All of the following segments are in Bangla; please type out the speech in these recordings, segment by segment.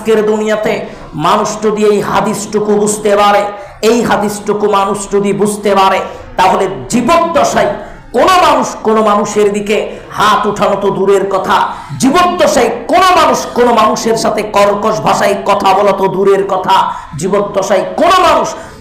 আজকের দুনিয়াতে মানুষ যদি এই হাদিসটুকু বুঝতে পারে, এই হাদিসটুকু মানুষ যদি বুঝতে পারে, তাহলে জীবদ্দশায় কোনো মানুষের দিকে হাত উঠানো তো দূরের কথা, জীবদ্দশায় কোনো মানুষের সাথে কর্কশ ভাষায় কথা বলা তো দূরের কথা, জীবদ্দশায়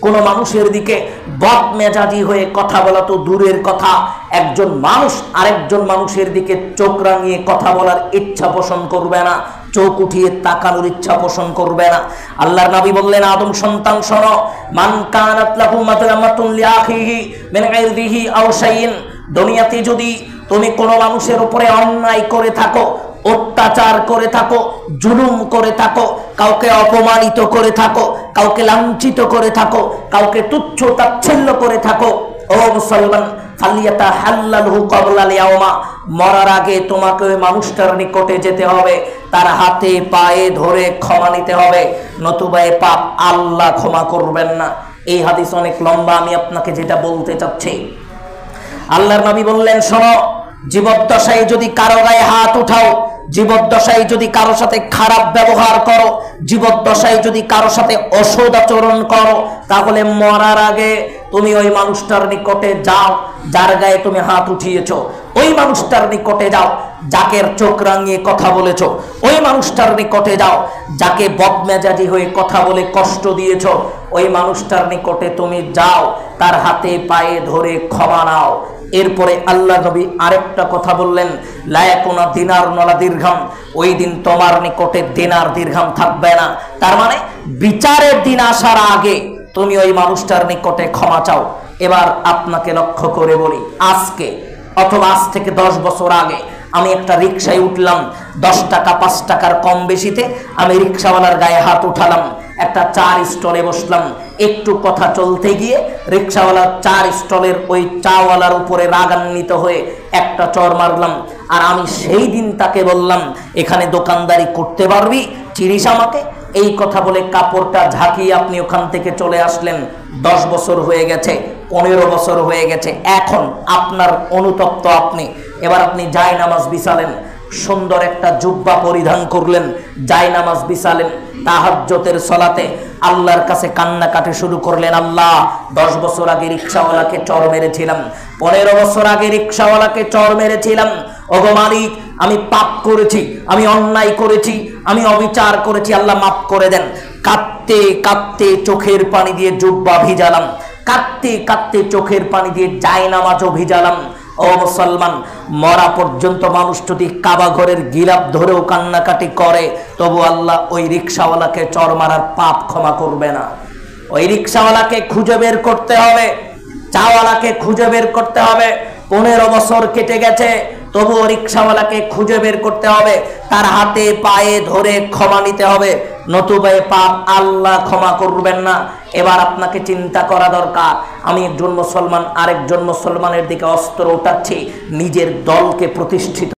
কোনো মানুষের দিকে বদমেজাজি হয়ে কথা বলা তো দূরের কথা, একজন মানুষ আরেকজন মানুষের দিকে চোখ রাঙিয়ে কথা বলার ইচ্ছা পোষণ করবে না, চোখ উঠিয়ে তাকানোর ইচ্ছা পোষণ করবে না। আল্লাহর নবী বললেন, আদম সন্তান শোনো, মান কানাত লাহু মাযলামাতুন লিআখিহি মিন গায়রিহি আও শাইইন, দুনিয়াতে যদি তুমি কোনো মানুষের উপরে অন্যায় করে থাকো, অত্যাচার করে থাকো, জুলুম করে থাকো, কাউকে অপমানিত করে থাকো, কাউকে লাঞ্ছিত করে থাকো, কাউকে তুচ্ছ তাচ্ছিল্য করে থাকো, ও মুসলমান, ফালিয়াতাহাল্লালহু ক্বাবলাল ইয়াওমা, মরার আগে তোমাকে ওই মানুষটার নিকটে যেতে হবে, তার হাতে পায়ে ধরে ক্ষমা নিতে হবে, নতুবা এ পাপ আল্লাহ ক্ষমা করবেন না। এই হাদিস অনেক লম্বা, আমি আপনাকে যেটা বলতে চাচ্ছি, আল্লাহর নবী বললেন, শোনো, জীবদ্দশায় যদি কারো গায়ে হাত উঠাও, জীবদ্দশায় যদি কারো সাথে খারাপ ব্যবহার করো, জীবদ্দশায় যদি কারো সাথে অসৎ আচরণ করো, তাহলে মরার আগে তুমি ওই মানুষটার নিকটে যাও যার গায়ে তুমি হাত উঠিয়েছো, ওই মানুষটার নিকটে যাও যাকে চোখ রাঙিয়ে কথা বলেছো, ওই মানুষটার নিকটে যাও যাকে বদমেজাজি হয়ে কথা বলে কষ্ট দিয়েছো, ওই মানুষটার নিকটে তুমি যাও, তার হাতে পায়ে ধরে ক্ষমা নাও। এরপরে আল্লাহ নবী আরেকটা কথা বললেন, লা ইয়াকুনা দিনার ওয়ালা দিরহাম, ওই দিন তোমার নিকটে দিনার দিরহাম থাকবে না। তার মানে বিচারের দিন আসার আগে তুমি ওই মানুষটার নিকটে ক্ষমা চাও। এবার আপনাকে লক্ষ্য করে বলি, আজকে অথবা আজ থেকে 10 বছর আগে আমি একটা রিকশায় উঠলাম, 10 টাকা 5 টাকার কম বেশিতে আমি রিকশাওয়ালার গায়ে হাত উঠালাম, একটা 4 স্টলে বসলাম, একটু কথা চলতে গিয়ে রিকশাওয়ালার 4 স্টলের ওই চাওয়ালার উপরে রাগান্বিত হয়ে একটা চর মারলাম, আর আমি সেই দিন তাকে বললাম, এখানে দোকানদারি করতে পারবি, চিনিস আমাকে? এই কথা বলে কাপড়টা ঝাঁকিয়ে আপনি ওখান থেকে চলে আসলেন। 10 বছর হয়ে গেছে, 15 বছর হয়ে গেছে, এখন আপনার অনুতপ্ত আপনি, এবার আপনি জায়নামাজ বিছালেন, সুন্দর একটা জুব্বা পরিধান করলেন, জায়নামাজ বিছালেন, তাহাজ্জুদের সালাতে আল্লাহর কাছে কান্নাকাটি শুরু করলেন, আল্লাহ, 10 বছর আগে রিকশাওয়ালাকে চর মেরেছিলাম, 15 বছর আগে রিকশাওয়ালাকে চর মেরেছিলাম, ওগো মালিক, আমি পাপ করেছি, আমি অন্যায় করেছি, আমি অবিচার করেছি, আল্লাহ মাফ করে দেন। কাঁদতে কাঁদতে চোখের পানি দিয়ে জুব্বা ভিজালাম, কাঁদতে কাঁদতে চোখের পানি দিয়ে জায়নামাজও ভিজালাম। ও মুসলমান, মরা পর্যন্ত মানুষ যদি কাবা ঘরের গিলাপ ধরেও কান্নাকাটি করে, তবু আল্লাহ ওই রিকশাওয়ালাকে চর মারার পাপ ক্ষমা করবে না। ওই রিকশাওয়ালাকে খুঁজে বের করতে হবে, চাওয়ালাকে খুঁজে বের করতে হবে। 15 বছর কেটে গেছে, তবুও রিকশাওয়ালাকে খুঁজে বের করতে হবে, তার হাতে পায়ে ধরে ক্ষমা নিতে হবে, নতুবা এ পাপ আল্লাহ ক্ষমা করবেন না। এবার আপনাকে চিন্তা করা দরকার, আমি একজন মুসলমান আরেকজন মুসলমানের দিকে অস্ত্র উঠাচ্ছি নিজের দলকে প্রতিষ্ঠিত